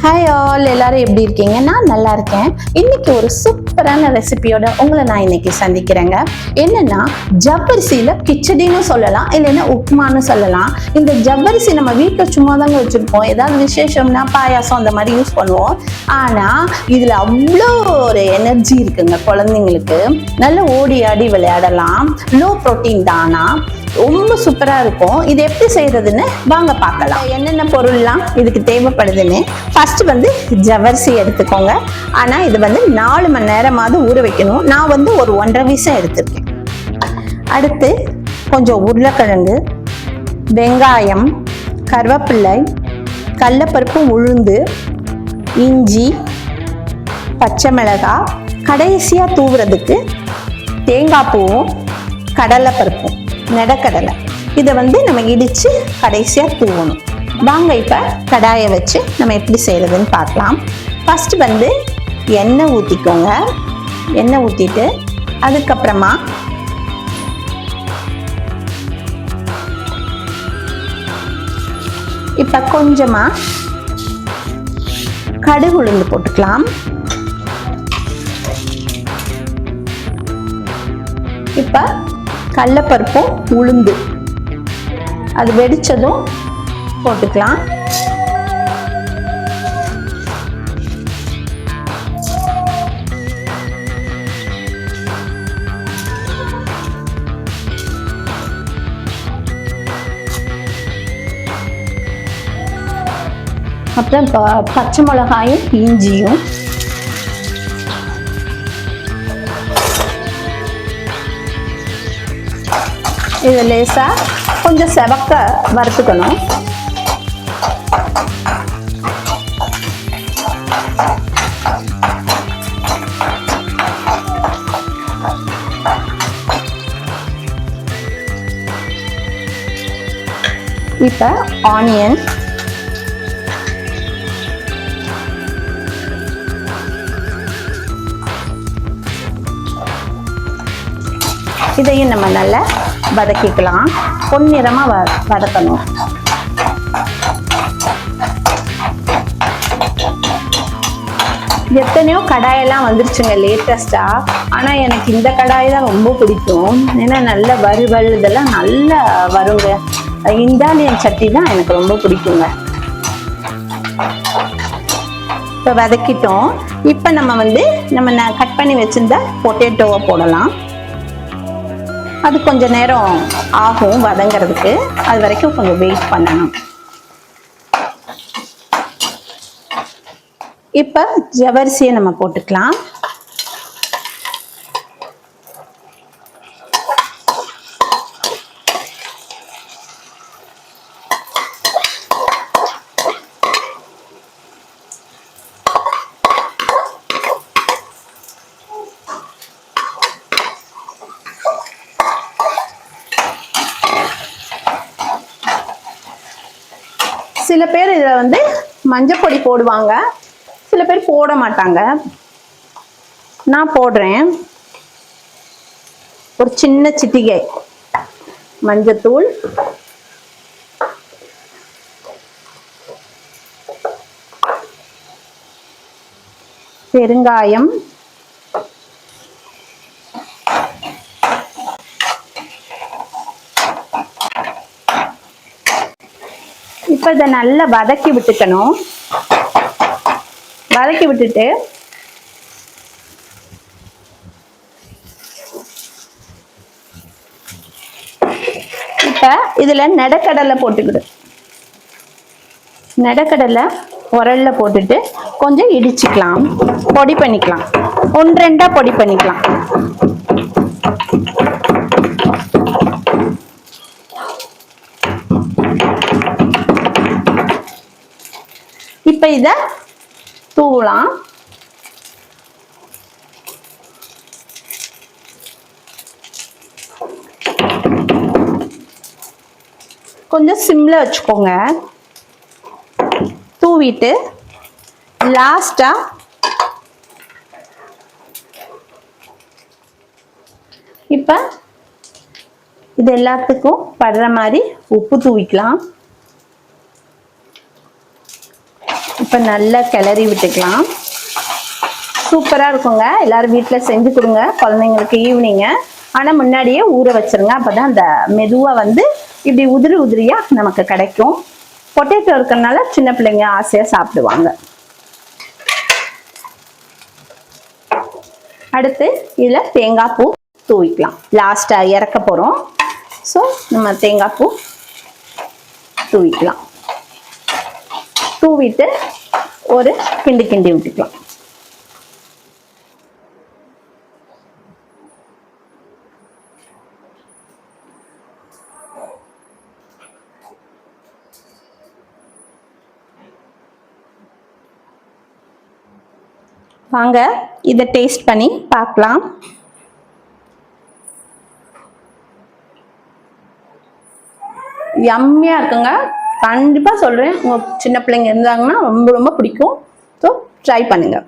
Hi all, எல்லாரும் எப்படி இருக்கீங்க? நான் நல்லா இருக்கேன். இன்னைக்கு ஒரு சூப்பரான ரெசிபியோட உங்களை நான் இன்னைக்கு சந்திக்கிறேங்க. என்னன்னா, ஜவ்வரிசியில கிச்சடின்னு சொல்லலாம், இல்லைன்னா உப்புமான்னு சொல்லலாம். இந்த ஜவ்வரிசி நம்ம வீட்டில் சும்மா தாங்க வச்சிருப்போம். ஏதாவது விசேஷம்னா பாயாசம் அந்த மாதிரி யூஸ் பண்ணுவோம். ஆனா இதுல அவ்வளோ ஒரு எனர்ஜி இருக்குங்க. குழந்தைங்களுக்கு நல்ல ஓடி ஆடி விளையாடலாம். லோ ப்ரோட்டீன் தானா, ரொம்ப சூப்பரா இருக்கும். இது எப்படி செய்யறதுன்னு வாங்க பார்க்கலாம். என்னென்ன பொருள்லாம் இதுக்கு தேவைப்படுதுன்னு ஃபர்ஸ்ட் ஜவ்வரிசி எடுத்துக்கோங்க. ஆனா இது 4 மணி நேரமாவது ஊற வைக்கணும். நான் ஒரு 1.5 வீசம் எடுத்திருக்கேன். அடுத்து கொஞ்சம் உருளைக்கிழங்கு, வெங்காயம், கருவேப்பிள்ளை, கடலைப்பருப்பு, உளுந்து, இஞ்சி, பச்சை மிளகாய், கடைசியா தூவுறதுக்கு தேங்காய் பூவும் கடலைப்பருப்பும், நெடக்கடலை. இதை நம்ம இடிச்சு கடைசியா தூவணும். வாங்க இப்ப கடாயை வச்சு நம்ம எப்படி செய்யறதுன்னு பார்க்கலாம். ஃபர்ஸ்ட் எண்ணெய் ஊத்திக்கோங்க. எண்ணெய் ஊத்திட்டு அதுக்கப்புறமா இப்ப கொஞ்சமா கடுகு உளுந்து போட்டுக்கலாம். இப்ப கடலைப்பருப்பும் உளுந்து அது வெடிச்சதும் போட்டுக்கலாம். அப்புறம் பச்சை மிளகாயும் இஞ்சியும் இது லேசா கொஞ்சம் செவக்க வறுத்துக்கணும். இப்ப ஆனியன், இதையும் நம்ம நல்லா வதக்கிக்கலாம். பொன்னிறமா வதக்கணும். எத்தனையோ கடாயெல்லாம் வந்துருச்சுங்க லேட்டஸ்டா. ஆனா எனக்கு இந்த கடாய் தான் ரொம்ப பிடிக்கும். ஏன்னா நல்ல வறுவல் இதெல்லாம் நல்லா வருங்க. இண்டாலியன் சட்டி தான் எனக்கு ரொம்ப பிடிக்குங்க. இப்ப வதக்கிட்டோம். இப்ப நம்ம கட் பண்ணி வச்சிருந்த பொட்டேட்டோவை போடலாம். அது கொஞ்ச நேரம் ஆகும் வதங்கிறதுக்கு. அது வரைக்கும் கொஞ்சம் வெயிட் பண்ணணும். இப்ப ஜவ்வரிசியை நம்ம போட்டுக்கலாம். சில பேர் இதுல மஞ்சப்பொடி போடுவாங்க, சில பேர் போட மாட்டாங்க. நான் போடுறேன். ஒரு சின்ன சிட்டிகை மஞ்சத்தூள், பெருங்காயம், இப்ப இதை நல்லா வதக்கி விட்டுக்கணும். வதக்கி விட்டுட்டு இப்ப இதுல நெடக்கடலை போட்டுக்கிடு. நெடக்கடலை உரல்ல போட்டுட்டு கொஞ்சம் இடிச்சுக்கலாம், பொடி பண்ணிக்கலாம். 1-2 பொடி பண்ணிக்கலாம். இப்ப இத தூவலாம். கொஞ்சம் சிம்ல வச்சுக்கோங்க. தூவிட்டு லாஸ்டா இப்ப இது எல்லாத்துக்கும் படுற மாதிரி உப்பு தூவிக்கலாம். இப்போ நல்லா கிளறி விட்டுக்கலாம். சூப்பராக இருக்குங்க. எல்லாரும் வீட்டில் செஞ்சு கொடுங்க குழந்தைங்களுக்கு ஈவினிங்கு. ஆனால் முன்னாடியே ஊற வச்சிருங்க. அப்போ தான் அந்த மெதுவாக வந்து இப்படி உதிரி உதிரியாக நமக்கு கிடைக்கும். பொட்டேட்டோ இருக்கிறதுனால சின்ன பிள்ளைங்க ஆசையாக சாப்பிடுவாங்க. அடுத்து இதில் தேங்காய் பூ தூவிக்கலாம். லாஸ்ட்டாக இறக்க போகிறோம். ஸோ நம்ம தேங்காய் பூ தூவிக்கலாம். தூவிட்டு ஒரு கிண்டி கிண்டி விட்டுக்கலாம். வாங்க இதை டேஸ்ட் பண்ணி பார்க்கலாம். யம்மியாக இருக்குங்க. கண்டிப்பாக சொல்கிறேன், உங்கள் சின்ன பிள்ளைங்க இருந்தாங்கன்னா ரொம்ப ரொம்ப பிடிக்கும். ஸோ ட்ரை பண்ணுங்கள்.